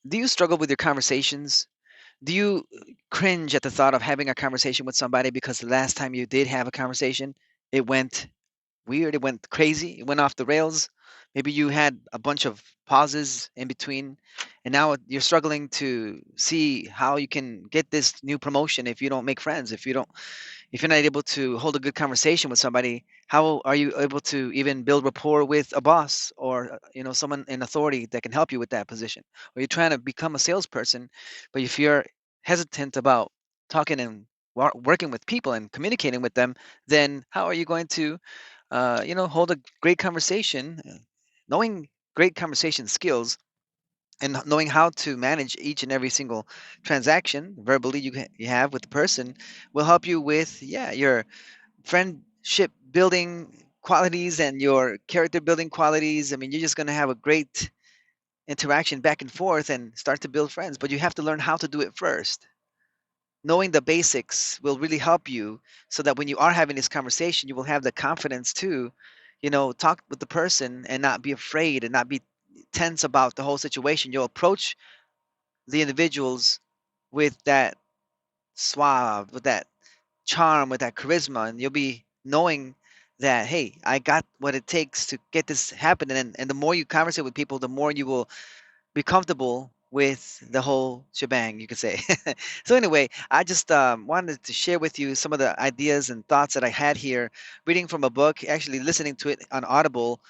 Do you struggle with your conversations? Do you cringe at the thought of having a conversation with somebody because the last time you did have a conversation, it went weird, it went crazy, it went off the rails? Maybe you had a bunch of pauses in between, and now you're struggling to see how you can get this new promotion if you don't make friends, if you're not able to hold a good conversation with somebody. How are you able to even build rapport with a boss or someone in authority that can help you with that position? Or you're trying to become a salesperson, but if you're hesitant about talking and working with people and communicating with them, then how are you going to hold a great conversation? Knowing great conversation skills and knowing how to manage each and every single transaction verbally you have with the person will help you with, yeah, your friendship building qualities and your character building qualities. I mean, you're just going to have a great interaction back and forth and start to build friends, but you have to learn how to do it first. Knowing the basics will really help you, so that when you are having this conversation, you will have the confidence to talk with the person and not be afraid and not be tense about the whole situation. You'll approach the individuals with that suave, with that charm, with that charisma, and you'll be knowing that, hey, I got what it takes to get this happening. And the more you conversate with people, the more you will be comfortable with the whole shebang, you could say. So anyway, I just wanted to share with you some of the ideas and thoughts that I had here, reading from a book, actually listening to it on Audible,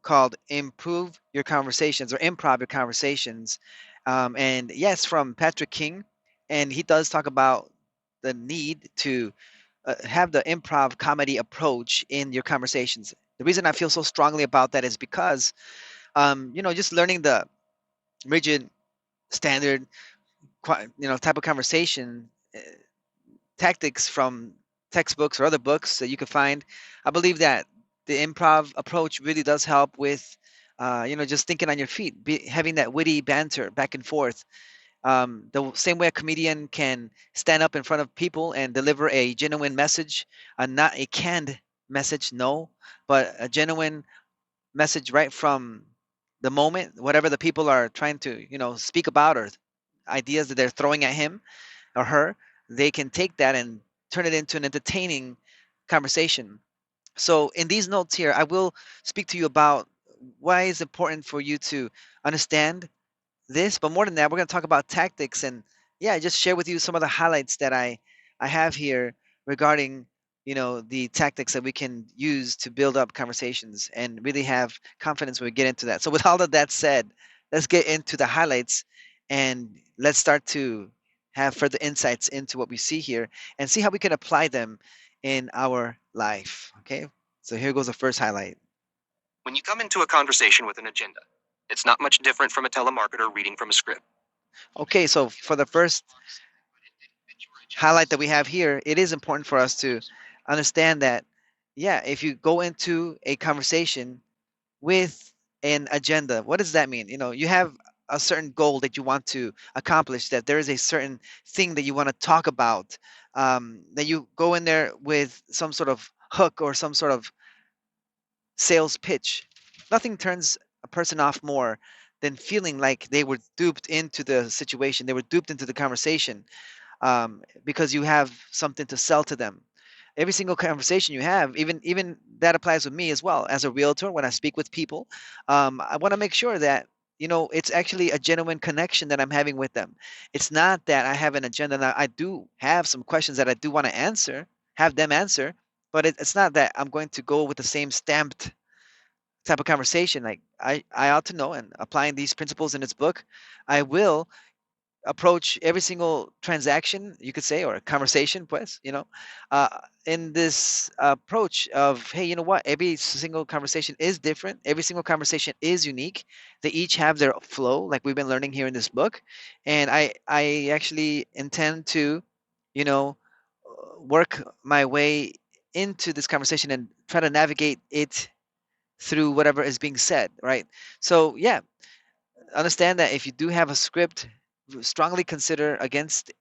called Improve Your Conversations or Improv Your Conversations. And yes, from Patrick King. And he does talk about the need to have the improv comedy approach in your conversations. The reason I feel so strongly about that is because, just learning the rigid, standard, type of conversation tactics from textbooks or other books that you can find. I believe that the improv approach really does help with, just thinking on your feet, having that witty banter back and forth. The same way a comedian can stand up in front of people and deliver a genuine message, not a canned message, no, but a genuine message right from the moment, whatever the people are trying to, speak about, or ideas that they're throwing at him or her, they can take that and turn it into an entertaining conversation. So in these notes here, I will speak to you about why it's important for you to understand this, but more than that, we're going to talk about tactics and, yeah, just share with you some of the highlights that I have here regarding the tactics that we can use to build up conversations and really have confidence when we get into that. So with all of that said, let's get into the highlights and let's start to have further insights into what we see here and see how we can apply them in our life. Okay, so here goes the first highlight. When you come into a conversation with an agenda, it's not much different from a telemarketer reading from a script. Okay, so for the first highlight that we have here, it is important for us to understand that, yeah, if you go into a conversation with an agenda, what does that mean? You have a certain goal that you want to accomplish, that there is a certain thing that you want to talk about, that you go in there with some sort of hook or some sort of sales pitch. Nothing turns a person off more than feeling like they were duped into the situation, they were duped into the conversation, because you have something to sell to them. Every single conversation you have, even that applies with me as well as a realtor. When I speak with people, I want to make sure that it's actually a genuine connection that I'm having with them. It's not that I have an agenda. Now, I do have some questions that I do want to have them answer, but it's not that I'm going to go with the same stamped type of conversation. Like I ought to know, and applying these principles in its book, I will approach every single transaction, you could say, or conversation, pues, uh, in this approach of, hey, you know what? Every single conversation is different. Every single conversation is unique. They each have their flow, like we've been learning here in this book. And I actually intend to, you know, work my way into this conversation and try to navigate it through whatever is being said, right? So, yeah, understand that if you do have a script, strongly consider against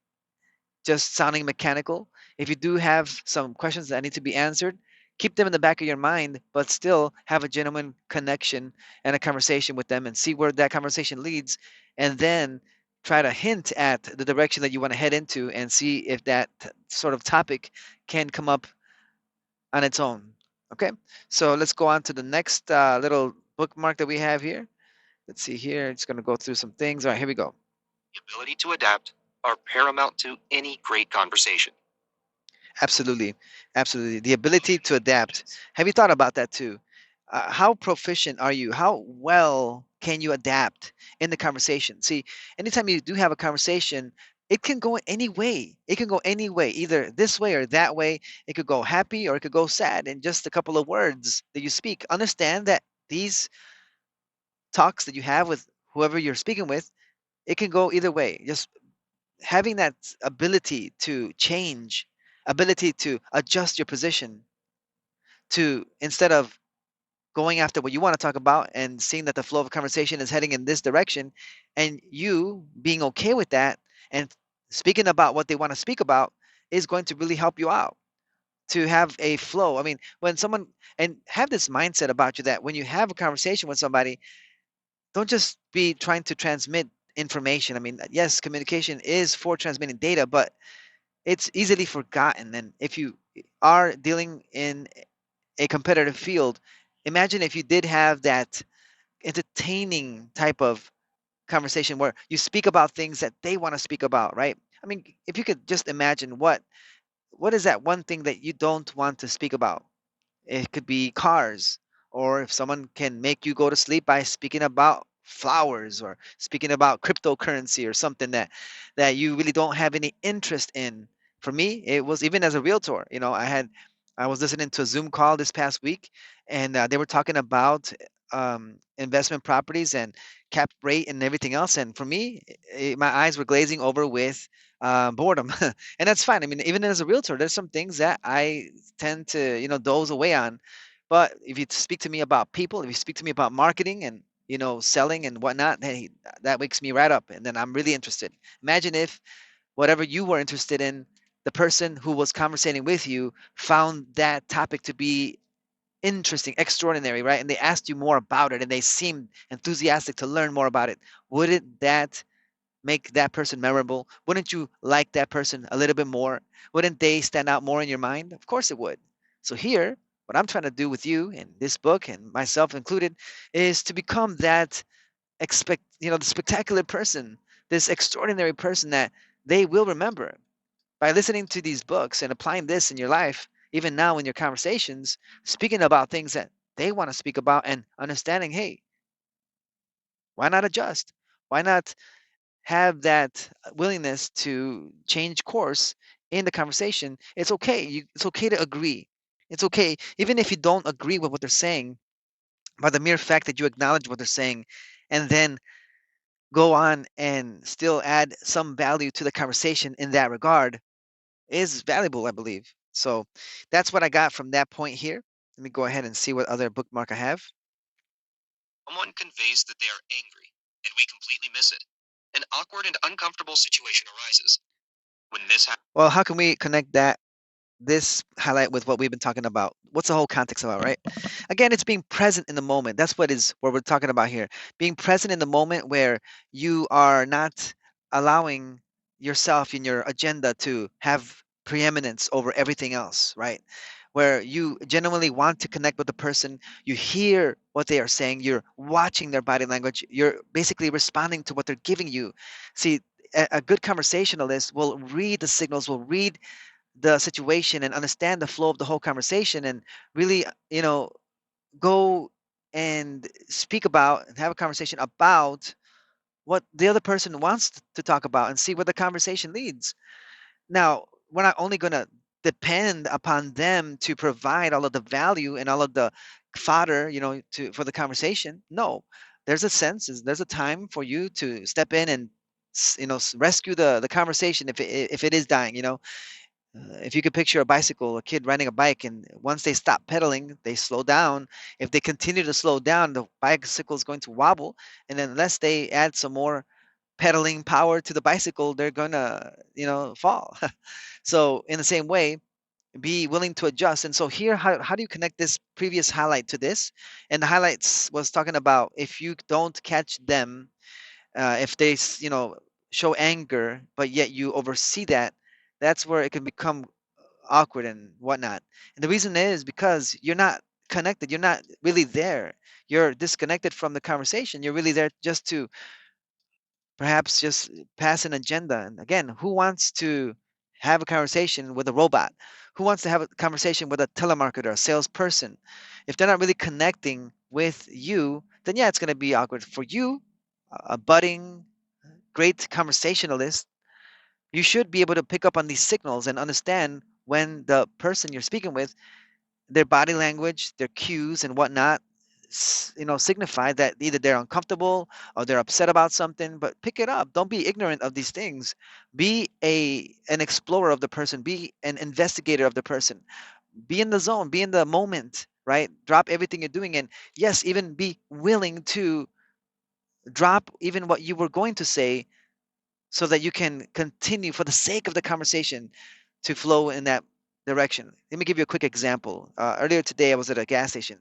just sounding mechanical. If you do have some questions that need to be answered, keep them in the back of your mind, but still have a genuine connection and a conversation with them and see where that conversation leads. And then try to hint at the direction that you want to head into and see if that sort of topic can come up on its own. Okay, so let's go on to the next little bookmark that we have here. Let's see here. It's going to go through some things. All right, here we go. The ability to adapt are paramount to any great conversation. Absolutely, absolutely. The ability to adapt. Have you thought about that too? How proficient are you? How well can you adapt in the conversation? See, anytime you do have a conversation, it can go any way. It can go any way, either this way or that way. It could go happy or it could go sad in just a couple of words that you speak. Understand that these talks that you have with whoever you're speaking with, it can go either way. Just having that ability to change, ability to adjust your position, to instead of going after what you want to talk about and seeing that the flow of conversation is heading in this direction, and you being okay with that and speaking about what they want to speak about is going to really help you out to have a flow. I mean, when someone, and have this mindset about you that when you have a conversation with somebody, don't just be trying to transmit information. I mean, yes, communication is for transmitting data, but it's easily forgotten. And if you are dealing in a competitive field, imagine if you did have that entertaining type of conversation where you speak about things that they want to speak about, right? I mean, if you could just imagine what is that one thing that you don't want to speak about? It could be cars, or if someone can make you go to sleep by speaking about flowers or speaking about cryptocurrency or something that you really don't have any interest in. For me, it was even as a realtor. I was listening to a Zoom call this past week, and they were talking about investment properties and cap rate and everything else. And for me, my eyes were glazing over with boredom, and that's fine. I mean, even as a realtor, there's some things that I tend to doze away on. But if you speak to me about people, if you speak to me about marketing and selling and whatnot, hey, that wakes me right up, and then I'm really interested. Imagine if whatever you were interested in, the person who was conversating with you found that topic to be interesting, extraordinary, right? And they asked you more about it and they seemed enthusiastic to learn more about it. Wouldn't that make that person memorable? Wouldn't you like that person a little bit more? Wouldn't they stand out more in your mind? Of course it would. So here, what I'm trying to do with you and this book and myself included is to become that the spectacular person, this extraordinary person that they will remember. By listening to these books and applying this in your life, even now in your conversations, speaking about things that they want to speak about and understanding, hey, why not adjust? Why not have that willingness to change course in the conversation? It's okay. It's okay to agree. It's okay, even if you don't agree with what they're saying, by the mere fact that you acknowledge what they're saying and then go on and still add some value to the conversation in that regard is valuable, I believe. So that's what I got from that point here. Let me go ahead and see what other bookmark I have. Someone conveys that they are angry, and we completely miss it. An awkward and uncomfortable situation arises. When this happens, Well, how can we connect this highlight with what we've been talking about? What's the whole context about, right? Again, it's being present in the moment. That's what we're talking about here. Being present in the moment where you are not allowing yourself and your agenda to have preeminence over everything else, right? Where you genuinely want to connect with the person, you hear what they are saying, you're watching their body language, you're basically responding to what they're giving you. See, a good conversationalist will read the signals, will read the situation and understand the flow of the whole conversation and really go and speak about and have a conversation about what the other person wants to talk about and see where the conversation leads. Now, we're not only going to depend upon them to provide all of the value and all of the fodder, to for the conversation. No, there's a time for you to step in and rescue the conversation if it is dying. If you could picture a bicycle, a kid riding a bike, and once they stop pedaling, they slow down. If they continue to slow down, the bicycle is going to wobble, and then unless they add some more pedaling power to the bicycle, they're gonna, fall. So in the same way, be willing to adjust. And so here, how do you connect this previous highlight to this? And the highlights was talking about if you don't catch them, if they, show anger, but yet you oversee that, that's where it can become awkward and whatnot. And the reason is because you're not connected. You're not really there. You're disconnected from the conversation. You're really there just to perhaps just pass an agenda. And again, who wants to have a conversation with a robot? Who wants to have a conversation with a telemarketer, a salesperson? If they're not really connecting with you, then yeah, it's going to be awkward for you, a budding great conversationalist. You should be able to pick up on these signals and understand when the person you're speaking with, their body language, their cues, and whatnot, signify that either they're uncomfortable or they're upset about something. But pick it up. Don't be ignorant of these things. Be an explorer of the person. Be an investigator of the person. Be in the zone. Be in the moment. Right. Drop everything you're doing, and yes, even be willing to drop even what you were going to say so that you can continue for the sake of the conversation to flow in that direction. Let me give you a quick example. Earlier today, I was at a gas station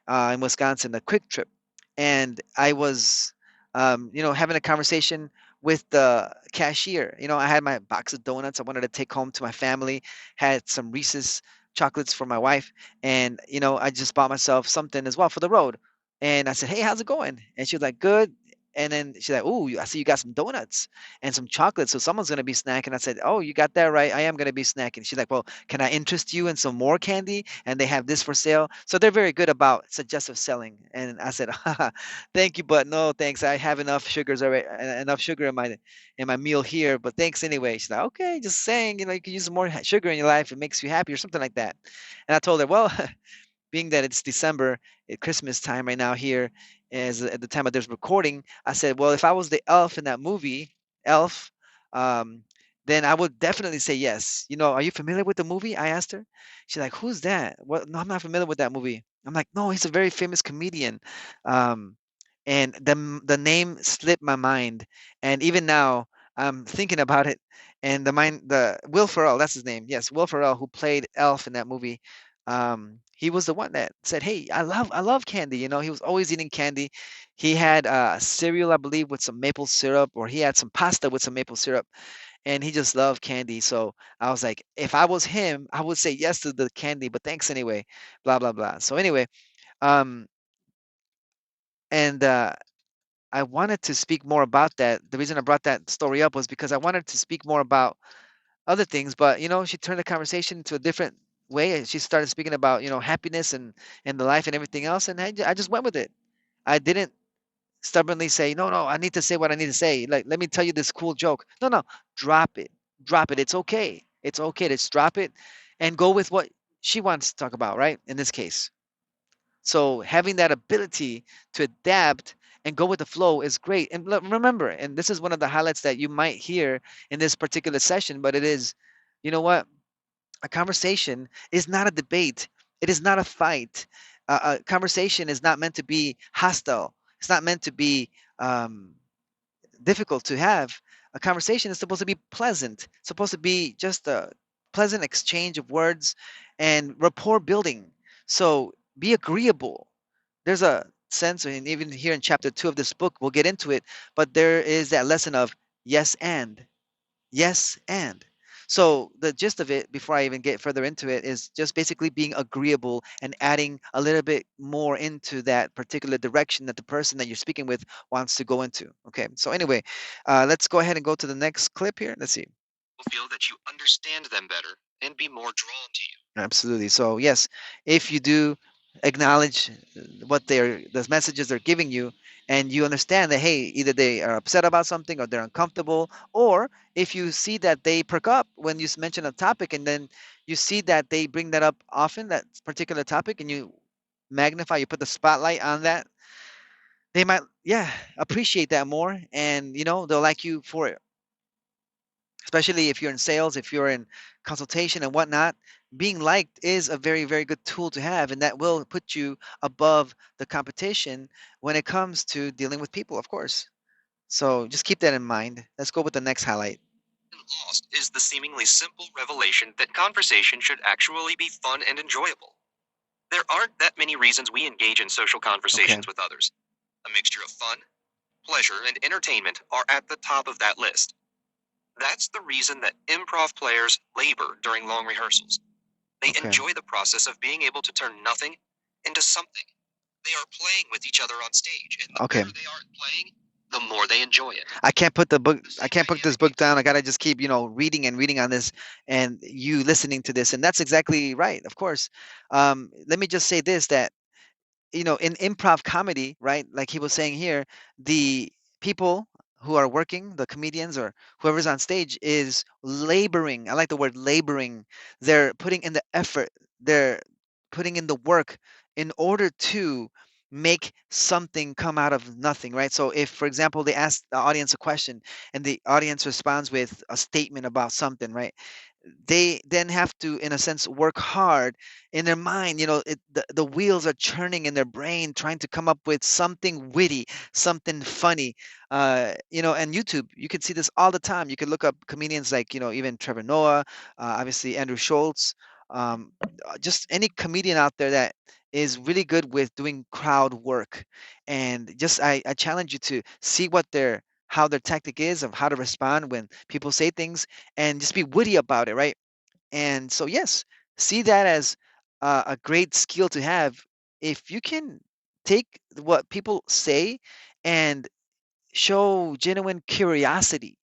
in Wisconsin, a quick trip, and I was, having a conversation with the cashier. I had my box of donuts I wanted to take home to my family, had some Reese's chocolates for my wife, and I just bought myself something as well for the road. And I said, "Hey, how's it going?" And she was like, "Good." And then she's like, "Oh, I see you got some donuts and some chocolate, so someone's gonna be snacking." I said, "Oh, you got that right. I am gonna be snacking." She's like, "Well, can I interest you in some more candy? And they have this for sale." So they're very good about suggestive selling. And I said, "Haha, thank you, but no thanks. I have enough sugars already, enough sugar in my meal here. But thanks anyway." She's like, "Okay, just saying, you can use more sugar in your life. It makes you happy or something like that." And I told her, "Well, being that it's December, Christmas time right now here, is at the time of this recording." I said, "Well, if I was the elf in that movie, Elf, um, then I would definitely say yes. Are you familiar with the movie?" I asked her. She's like, "Who's that?" "What? No, I'm not familiar with that movie." I'm like, "No, he's a very famous comedian." Um, and the name slipped my mind, and even now I'm thinking about it. And the Will Ferrell, that's his name. Yes, Will Ferrell, who played Elf in that movie. He was the one that said, "Hey, I love candy." He was always eating candy. He had cereal, I believe, with some maple syrup, or he had some pasta with some maple syrup, and he just loved candy. So I was like, if I was him, I would say yes to the candy, but thanks anyway. Blah blah blah. So anyway, um, and I wanted to speak more about that. The reason I brought that story up was because I wanted to speak more about other things, but she turned the conversation to a different way, and she started speaking about happiness and the life and everything else, and I just went with it. I didn't stubbornly say, "No, no, I need to say what I need to say. Like, let me tell you this cool joke." No, no, drop it, drop it. It's okay. It's okay. Just drop it, and go with what she wants to talk about. Right, in this case. So having that ability to adapt and go with the flow is great. And remember, and this is one of the highlights that you might hear in this particular session, but it is, you know what? A conversation is not a debate. It is not a fight. A conversation is not meant to be hostile. It's not meant to be um, difficult to have. A conversation is supposed to be pleasant, supposed to be just a pleasant exchange of words and rapport building. So be agreeable. There's a sense, and even here in chapter 2 of this book, we'll get into it, but there is that lesson of yes and. Yes and. So the gist of it, before I even get further into it, is just basically being agreeable and adding a little bit more into that particular direction that the person that you're speaking with wants to go into. Okay. So anyway, let's go ahead and go to the next clip here. Let's see. Feel that you understand them better and be more drawn to you. Absolutely. So yes, if you do acknowledge what the messages they're giving you, and you understand that hey, either they are upset about something or they're uncomfortable, or if you see that they perk up when you mention a topic, and then you see that they bring that up often, that particular topic, and you magnify, you put the spotlight on that, they might yeah appreciate that more, and they'll like you for it, especially if you're in sales, if you're in consultation and whatnot. Being liked is a very, very good tool to have, and that will put you above the competition when it comes to dealing with people, of course. So just keep that in mind. Let's go with the next highlight. Lost is the seemingly simple revelation that conversation should actually be fun and enjoyable. There aren't that many reasons we engage in social Okay. conversations with others. A mixture of fun, pleasure, and entertainment are at the top of that list. That's the reason that improv players labor during long rehearsals. They Okay. enjoy the process of being able to turn nothing into something. They are playing with each other on stage, and the Okay. better they are at playing, the more they enjoy it. I can't put the book. The I same can't put this dynamic book down. I gotta just keep, reading and reading on this, and you listening to this, and that's exactly right. Of course. Let me just say this: that in improv comedy, right? Like he was saying here, the people who are working, the comedians or whoever's on stage, is laboring. I like the word laboring. They're putting in the effort. They're putting in the work in order to make something come out of nothing, right? So if, for example, they ask the audience a question and the audience responds with a statement about something, right? They then have to, in a sense, work hard in their mind. The wheels are churning in their brain trying to come up with something witty, something funny. And YouTube, you can see this all the time. You can look up comedians like, even Trevor Noah, obviously Andrew Schultz, just any comedian out there that is really good with doing crowd work. And just I challenge you to see how their tactic is of how to respond when people say things, and just be witty about it, right? And so, yes, see that as a great skill to have. If you can take what people say and show genuine curiosity,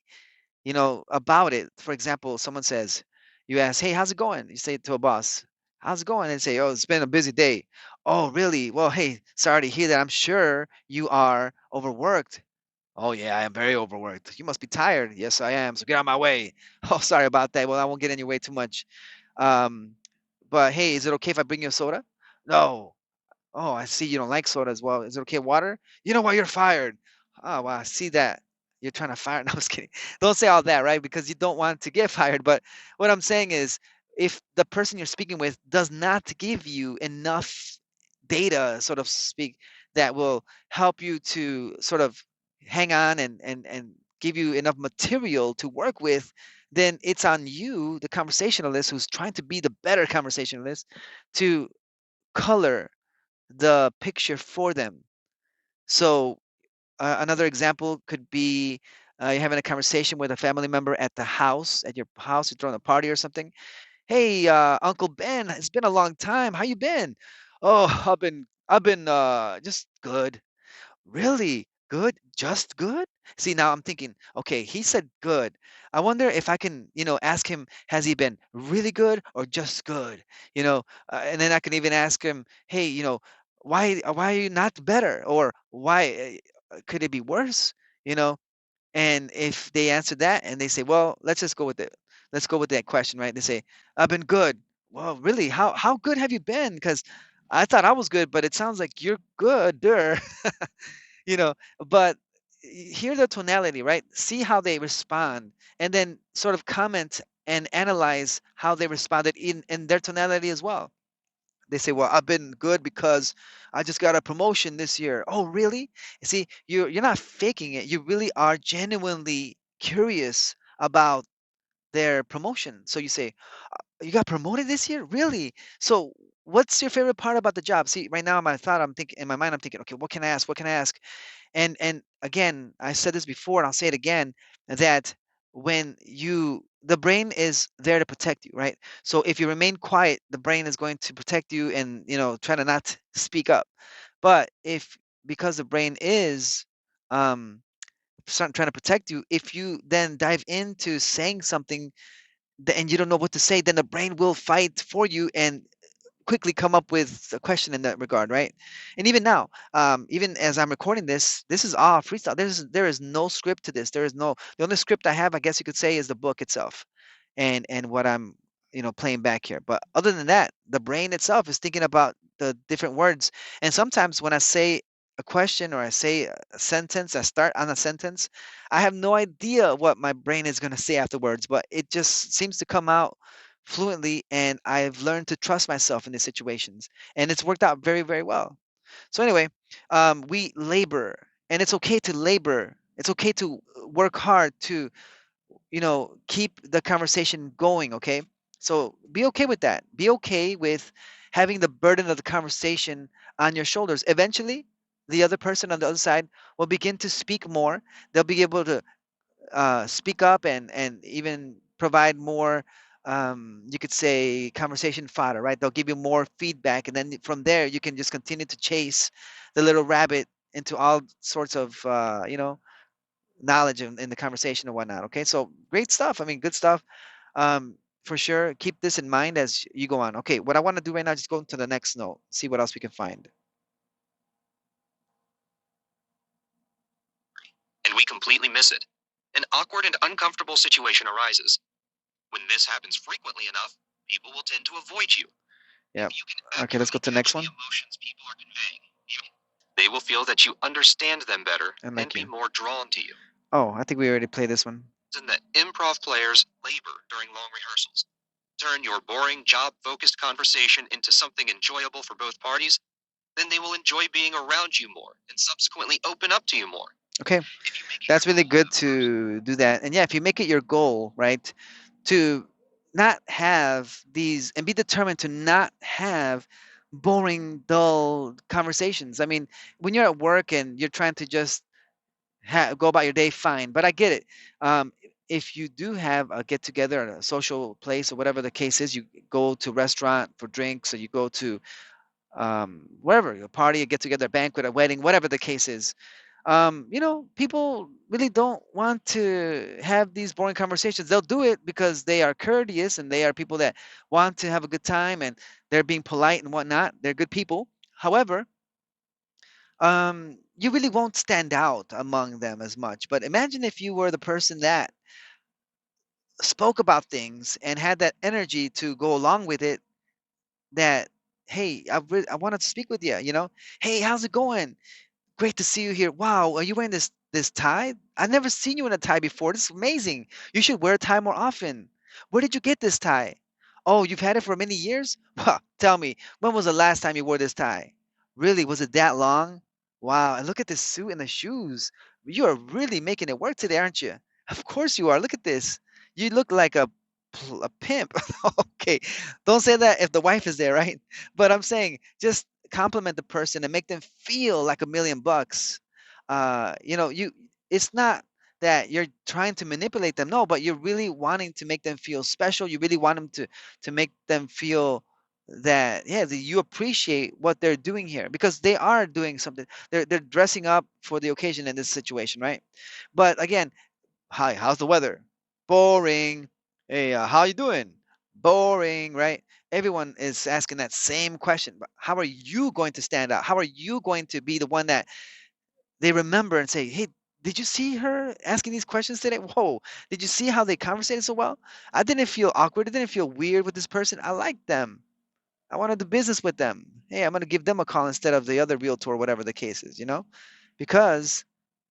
about it. For example, someone says, you ask, "Hey, how's it going?" You say it to a boss, "How's it going?" And say, "Oh, it's been a busy day." "Oh, really? Well, hey, sorry to hear that. I'm sure you are overworked." "Oh, yeah, I am very overworked." "You must be tired." "Yes, I am. So get out of my way." "Oh, sorry about that. Well, I won't get in your way too much. Um, but hey, is it okay if I bring you a soda?" "No." "Oh, I see you don't like soda as well. Is it okay, water?" "You know what? You're fired." "Oh, wow, I see that. You're trying to fire." No, I was kidding. Don't say all that, right? Because you don't want to get fired. But what I'm saying is, if the person you're speaking with does not give you enough data, sort of speak, that will help you to sort of hang on and give you enough material to work with, then it's on you, the conversationalist who's trying to be the better conversationalist, to color the picture for them. So another example could be, you're having a conversation with a family member at your house, you're throwing a party or something. "Hey, Uncle Ben, it's been a long time. How you been?" "Oh, I've been just good." "Really? Good? Just good?" See, now I'm thinking, okay, he said good. I wonder if I can, ask him, has he been really good or just good? And then I can even ask him, "Hey, why are you not better? Or why could it be worse?" You know, and if they answer that and they say, "Well, let's just go with it. Let's go with that question," right? They say, "I've been good." "Well, really? How good have you been? Because I thought I was good, but it sounds like you're good." you know but hear the tonality, right? See how they respond, and then sort of comment and analyze how they responded in their tonality as well. They say, "Well, I've been good because I just got a promotion this year." "Oh, really?" See, you're not faking it. You really are genuinely curious about their promotion. So you say, "You got promoted this year? Really? So what's your favorite part about the job?" See, right now I'm thinking, in my mind I'm thinking, okay, what can I ask? What can I ask? And again, I said this before and I'll say it again, that when the brain is there to protect you, right? So if you remain quiet, the brain is going to protect you and, try to not speak up. But if, because the brain is um trying to protect you, if you then dive into saying something and you don't know what to say, then the brain will fight for you and quickly come up with a question in that regard, right? And even now, even as I'm recording this, this is all freestyle. There is no script to this. The only script I have, I guess you could say, is the book itself, and what I'm playing back here. But other than that, the brain itself is thinking about the different words. And sometimes when I say a question or I say a sentence, I start on a sentence, I have no idea what my brain is going to say afterwards, but it just seems to come out fluently, and I've learned to trust myself in these situations, and it's worked out very, very well. So anyway, we labor, and it's okay to labor. It's okay to work hard to keep the conversation going, okay? So be okay with that. Be okay with having the burden of the conversation on your shoulders. Eventually, the other person on the other side will begin to speak more. They'll be able to speak up and even provide more, you could say, conversation fodder, right? They'll give you more feedback, and then from there you can just continue to chase the little rabbit into all sorts of knowledge in the conversation and whatnot. Okay, so great stuff. I mean, good stuff. For sure, keep this in mind as you go on. Okay, what I want to do right now is just go to the next note, see what else we can find. And we completely miss it. An awkward and uncomfortable situation arises. When this happens frequently enough, people will tend to avoid you. Yeah. If you can Okay, let's go accurately to the next capture the one. emotions people are conveying, they will feel that you understand them better And and like be you. more drawn to you. Oh, I think we already played this one. And that improv players labor during long rehearsals. Turn your boring, job focused conversation into something enjoyable for both parties, then they will enjoy being around you more and subsequently open up to you more. Okay, If you make it your that's really goal good at first, to do that. And yeah, if you make it your goal, right, to not have these and be determined to not have boring, dull conversations. I mean, when you're at work and you're trying to just go about your day, fine. But I get it. If you do have a get together at a social place or whatever the case is, you go to a restaurant for drinks, or you go to wherever, a party, a get together, a banquet, a wedding, whatever the case is. People really don't want to have these boring conversations. They'll do it because they are courteous and they are people that want to have a good time and they're being polite and whatnot. They're good people. However, you really won't stand out among them as much. But imagine if you were the person that spoke about things and had that energy to go along with it. That, hey, I wanted to speak with you. Hey, how's it going? Great to see you here. Wow, are you wearing this tie? I've never seen you in a tie before. This is amazing. You should wear a tie more often. Where did you get this tie? Oh, you've had it for many years? Well, tell me, when was the last time you wore this tie? Really, was it that long? Wow, and look at this suit and the shoes. You are really making it work today, aren't you? Of course you are. Look at this. You look like a pimp. Okay, don't say that if the wife is there, right? But I'm saying just compliment the person and make them feel like $1 million. You it's not that you're trying to manipulate them, no, but you're really wanting to make them feel special. You really want them to make them feel that, yeah, that you appreciate what they're doing here, because they are doing something. They're dressing up for the occasion in this situation, right? But again, hi, how's the weather? Boring. Hey, how you doing? Boring, right? Everyone is asking that same question. But how are you going to stand out? How are you going to be the one that they remember and say, hey, did you see her asking these questions today? Whoa, did you see how they conversated so well? I didn't feel awkward. I didn't feel weird with this person. I liked them. I want to do business with them. Hey, I'm going to give them a call instead of the other realtor, whatever the case is, because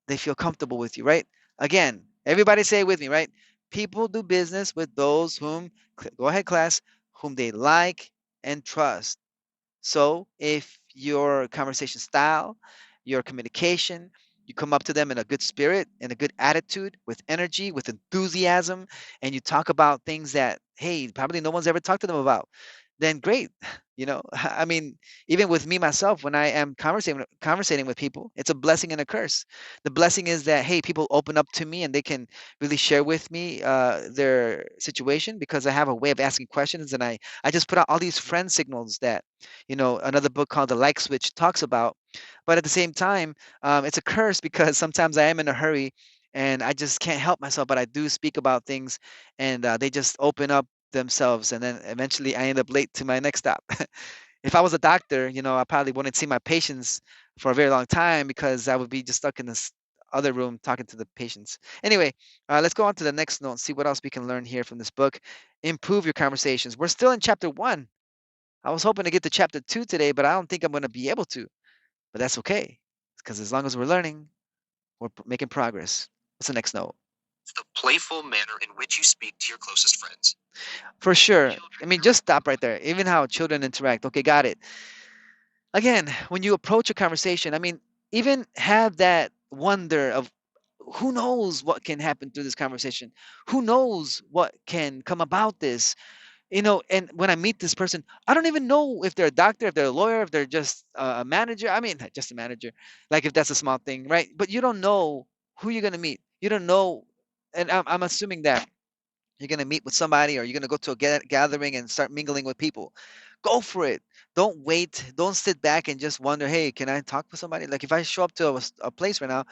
they feel comfortable with you, right? Again, everybody say it with me, right? People do business with those whom, go ahead, class, whom they like and trust. So if your conversation style, your communication, you come up to them in a good spirit, in a good attitude, with energy, with enthusiasm, and you talk about things that, hey, probably no one's ever talked to them about, then great. I mean, even with me myself, when I am conversating with people, it's a blessing and a curse. The blessing is that, hey, people open up to me and they can really share with me their situation, because I have a way of asking questions, and I just put out all these friend signals that, another book called The Like Switch talks about. But at the same time, it's a curse because sometimes I am in a hurry and I just can't help myself, but I do speak about things, and they just open up themselves, and then eventually I end up late to my next stop. If I was a doctor, I probably wouldn't see my patients for a very long time because I would be just stuck in this other room talking to the patients. Anyway, let's go on to the next note and see what else we can learn here from this book. Improve your conversations. We're still in chapter 1. I was hoping to get to chapter 2 today, but I don't think I'm going to be able to. But that's okay, because as long as we're learning, we're making progress. What's the next note? the playful manner in which you speak to your closest friends. For sure. I Children mean, just stop right there. Even how children interact. Okay, got it. Again, when you approach a conversation, I mean, even have that wonder of who knows what can happen through this conversation? Who knows what can come about this? And when I meet this person, I don't even know if they're a doctor, if they're a lawyer, if they're just a manager. I mean, just a manager, like if that's a small thing, right? But you don't know who you're gonna meet. You don't know, and I'm assuming that you're gonna meet with somebody, or you're gonna go to a gathering and start mingling with people. Go for it. Don't wait. Don't sit back and just wonder, hey, can I talk with somebody? Like if I show up to a place right now,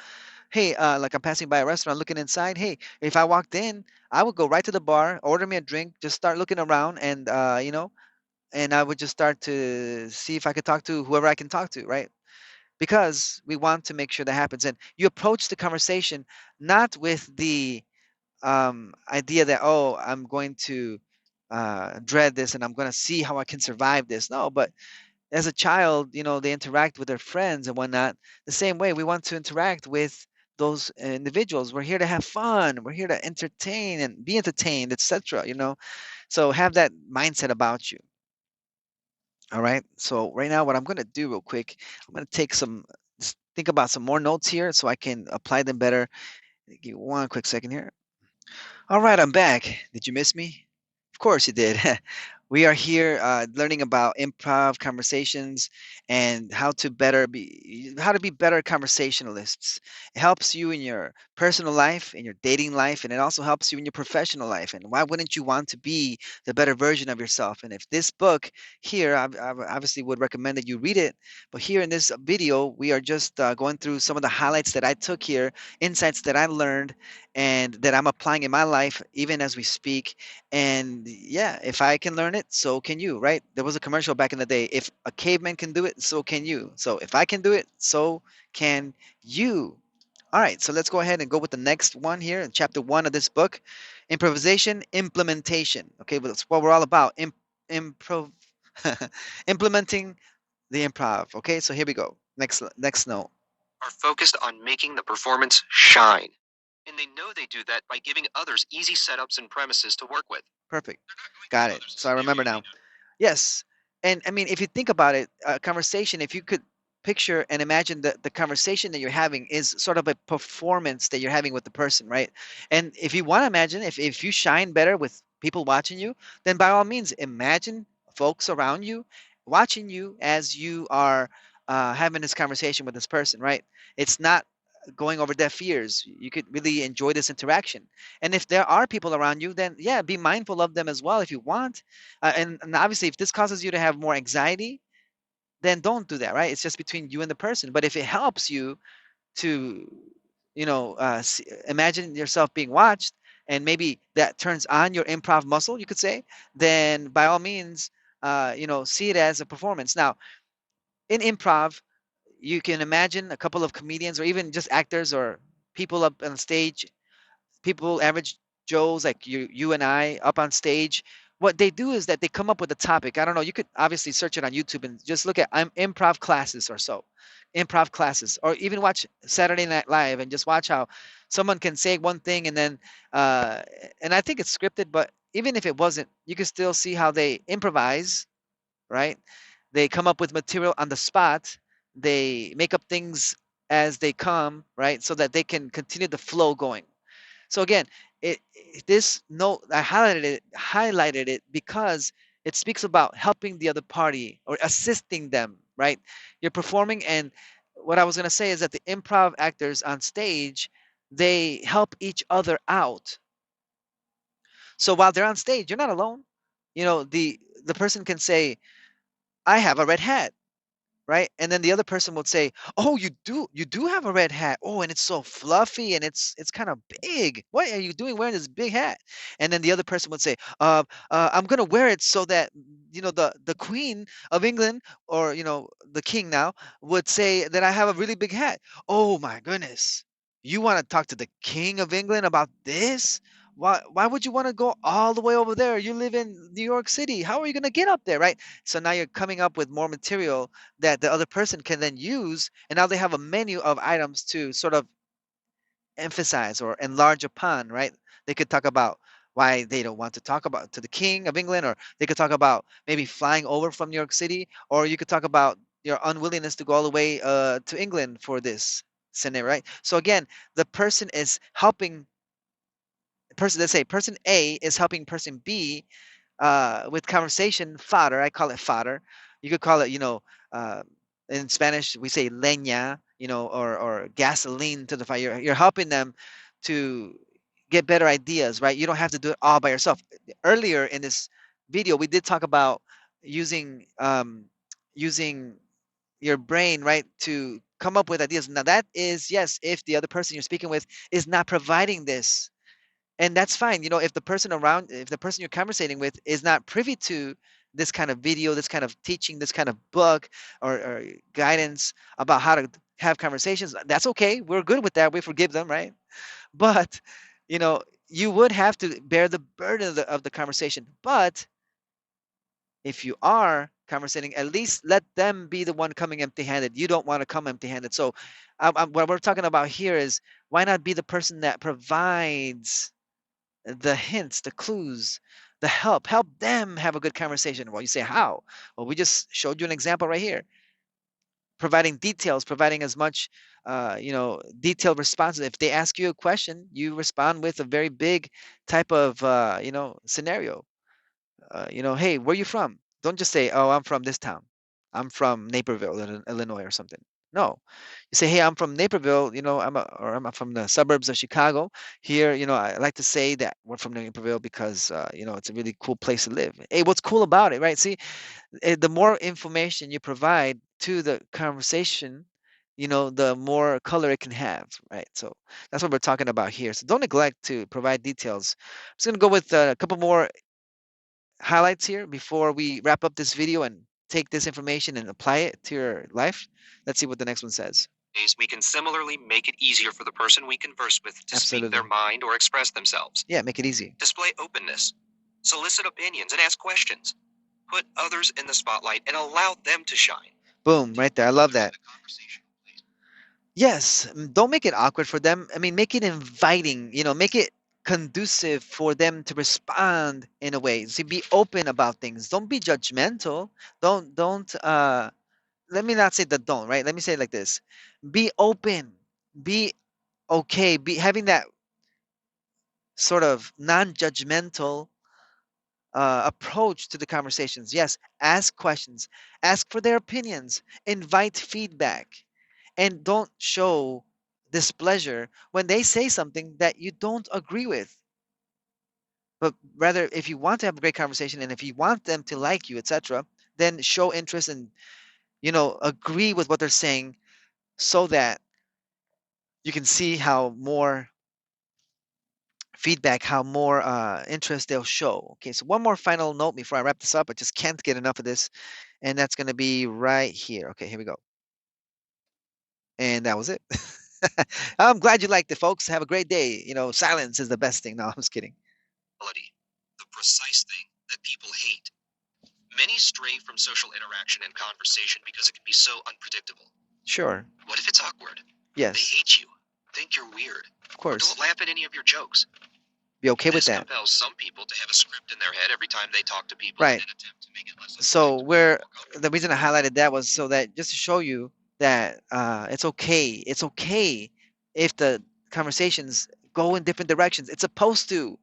hey, like I'm passing by a restaurant looking inside. Hey, if I walked in, I would go right to the bar, order me a drink, just start looking around, and and I would just start to see if I could talk to whoever I can talk to, right? Because we want to make sure that happens. And you approach the conversation not with the idea that, oh, I'm going to dread this and I'm going to see how I can survive this. No, but as a child, they interact with their friends and whatnot. The same way we want to interact with those individuals. We're here to have fun. We're here to entertain and be entertained, etc. So have that mindset about you. All right. So right now, what I'm going to do real quick, I'm going to think about some more notes here so I can apply them better. Give me one quick second here. All right, I'm back. Did you miss me? Of course you did. We are here learning about improv conversations and how to be better conversationalists. It helps you in your personal life, in your dating life, and it also helps you in your professional life. And why wouldn't you want to be the better version of yourself? And if this book here, I obviously would recommend that you read it. But here in this video, we are just going through some of the highlights that I took here, insights that I learned and that I'm applying in my life even as we speak. And yeah, if I can learn it, so can you, right? There was a commercial back in the day. If a caveman can do it, so can you. So if I can do it, so can you. All right, so let's go ahead and go with the next one here in chapter 1 of this book, improvisation, implementation. Okay, well, that's what we're all about. Improv, implementing the improv. Okay, so here we go. Next note. Are focused on making the performance shine. And they know they do that by giving others easy setups and premises to work with. Perfect. Got it. So I remember now. Yes. And I mean, if you think about it, a conversation, if you could picture and imagine the conversation that you're having is sort of a performance that you're having with the person, right? And if you want to imagine, if you shine better with people watching you, then by all means, imagine folks around you watching you as you are having this conversation with this person, right? It's not going over deaf ears. You could really enjoy this interaction. And if there are people around you, then yeah, be mindful of them as well if you want. And obviously, if this causes you to have more anxiety, then don't do that, right? It's just between you and the person. But if it helps you to, imagine yourself being watched, and maybe that turns on your improv muscle, you could say, then by all means, see it as a performance. Now, in improv, you can imagine a couple of comedians or even just actors or people up on stage, people, average Joes like you and I up on stage. What they do is that they come up with a topic. I don't know. You could obviously search it on YouTube and just look at improv classes or so, improv classes, or even watch Saturday Night Live and just watch how someone can say one thing and then, uh, and I think it's scripted, but even if it wasn't, you can still see how they improvise, right? They come up with material on the spot. They make up things as they come, right? So that they can continue the flow going. So again, this note I highlighted it because it speaks about helping the other party or assisting them, right? You're performing, and what I was going to say is that the improv actors on stage, they help each other out. So while they're on stage, you're not alone. The person can say, "I have a red hat." Right? And then the other person would say, "Oh, you do have a red hat. Oh, and it's so fluffy and it's kind of big. What are you doing wearing this big hat?" And then the other person would say, I'm gonna wear it so that the Queen of England, or the King now, would say that I have a really big hat. Oh my goodness. You want to talk to the King of England about this? Why would you want to go all the way over there? You live in New York City. How are you gonna get up there, right? So now you're coming up with more material that the other person can then use, and now they have a menu of items to sort of emphasize or enlarge upon, right? They could talk about why they don't want to talk about to the King of England, or they could talk about maybe flying over from New York City, or you could talk about your unwillingness to go all the way to England for this scenario, right? So again, the person is helping person. Let's say person A is helping person B with conversation fodder. I call it fodder. You could call it, uh, in Spanish we say leña, or gasoline to the fire. You're helping them to get better ideas, right? You don't have to do it all by yourself. Earlier in this video, we did talk about using your brain, right, to come up with ideas. Now that is, yes, if the other person you're speaking with is not providing this, and that's fine. If the person you're conversating with is not privy to this kind of video, this kind of teaching, this kind of book, or guidance about how to have conversations, that's okay. We're good with that. We forgive them, right? But you know you would have to bear the burden of the conversation. But if you are conversating, at least let them be the one coming empty-handed. You don't want to come empty-handed. So what we're talking about here is, why not be the person that provides the hints, the clues, the help them have a good conversation. Well, you say how? Well, we just showed you an example right here, providing details, providing as much detailed responses. If they ask you a question, you respond with a very big type of scenario. Hey, where are you from? Don't just say, oh, I'm from this town. I'm from Naperville, Illinois, or something. No, you say, hey, I'm from Naperville. I'm from the suburbs of Chicago. Here, I like to say that we're from Naperville because, it's a really cool place to live. Hey, what's cool about it, right? See, the more information you provide to the conversation, the more color it can have, right? So that's what we're talking about here. So don't neglect to provide details. I'm just gonna go with a couple more highlights here before we wrap up this video and take this information and apply it to your life. Let's see what the next one says. We can similarly make it easier for the person we converse with to speak their Absolutely. mind or express themselves. Yeah, make it easy. Display openness, solicit opinions, and ask questions. Put others in the spotlight and allow them to shine. Boom, right there. I love Others in that. the conversation, please. Yes, don't make it awkward for them. I mean, make it inviting, make it conducive for them to respond in a way. See, be open about things. Don't be judgmental. Don't let me not say the don't, right? Let me say it like this. Be open. Be okay. Be having that sort of non-judgmental approach to the conversations. Yes, ask questions, ask for their opinions, invite feedback, and don't show displeasure when they say something that you don't agree with. But rather, if you want to have a great conversation and if you want them to like you, etc., then show interest and agree with what they're saying, so that you can see how more feedback, how more interest they'll show. Okay, so one more final note before I wrap this up. I just can't get enough of this, and that's going to be right here. Okay, here we go. And that was it. I'm glad you liked it, folks. Have a great day. Silence is the best thing. No, I'm just kidding. The precise thing that people hate. Many stray from social interaction and conversation because it can be so unpredictable. Sure. What if it's awkward? Yes. They hate you, think you're weird, of or course. don't laugh at any of your jokes. Be okay with This that. compels some people to have a script in their head every time they talk to people Right. in an attempt to make it less. So the reason I highlighted that was so that just to show you that it's okay. It's okay if the conversations go in different directions. It's supposed to.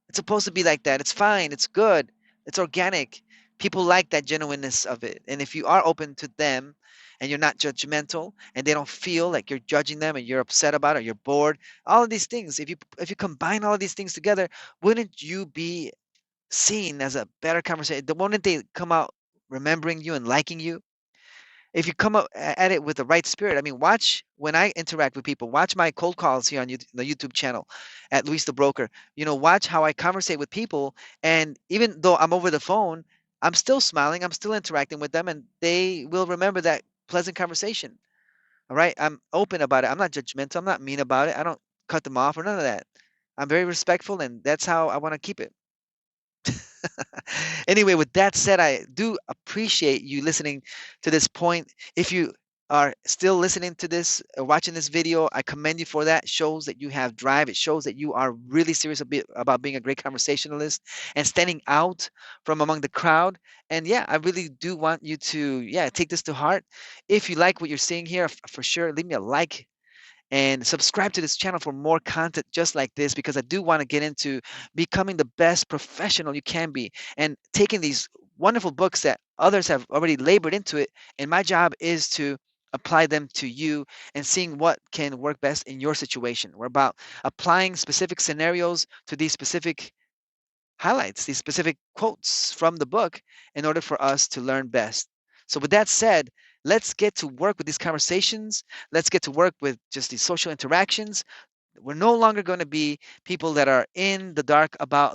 It's supposed to be like that. It's fine. It's good. It's organic. People like that genuineness of it. And if you are open to them and you're not judgmental and they don't feel like you're judging them and you're upset about it or you're bored, all of these things, if you combine all of these things together, wouldn't you be seen as a better conversation? The moment they come out remembering you and liking you, if you come up at it with the right spirit. I mean, watch when I interact with people. Watch my cold calls here on the YouTube channel at Luis the Broker. Watch how I conversate with people, and even though I'm over the phone, I'm still smiling. I'm still interacting with them, and they will remember that pleasant conversation. All right, I'm open about it. I'm not judgmental. I'm not mean about it. I don't cut them off or none of that. I'm very respectful, and that's how I want to keep it. Anyway, with that said, I do appreciate you listening to this point. If you are still listening to this, watching this video, I commend you for that. It shows that you have drive. It shows that you are really serious about being a great conversationalist and standing out from among the crowd. And yeah, I really do want you to, yeah, take this to heart. If you like what you're seeing here, for sure, leave me a like and subscribe to this channel for more content just like this, because I do want to get into becoming the best professional you can be and taking these wonderful books that others have already labored into it. And my job is to apply them to you and seeing what can work best in your situation. We're about applying specific scenarios to these specific highlights, these specific quotes from the book in order for us to learn best. So, with that said, let's get to work with these conversations. Let's get to work with just these social interactions. We're no longer going to be people that are in the dark about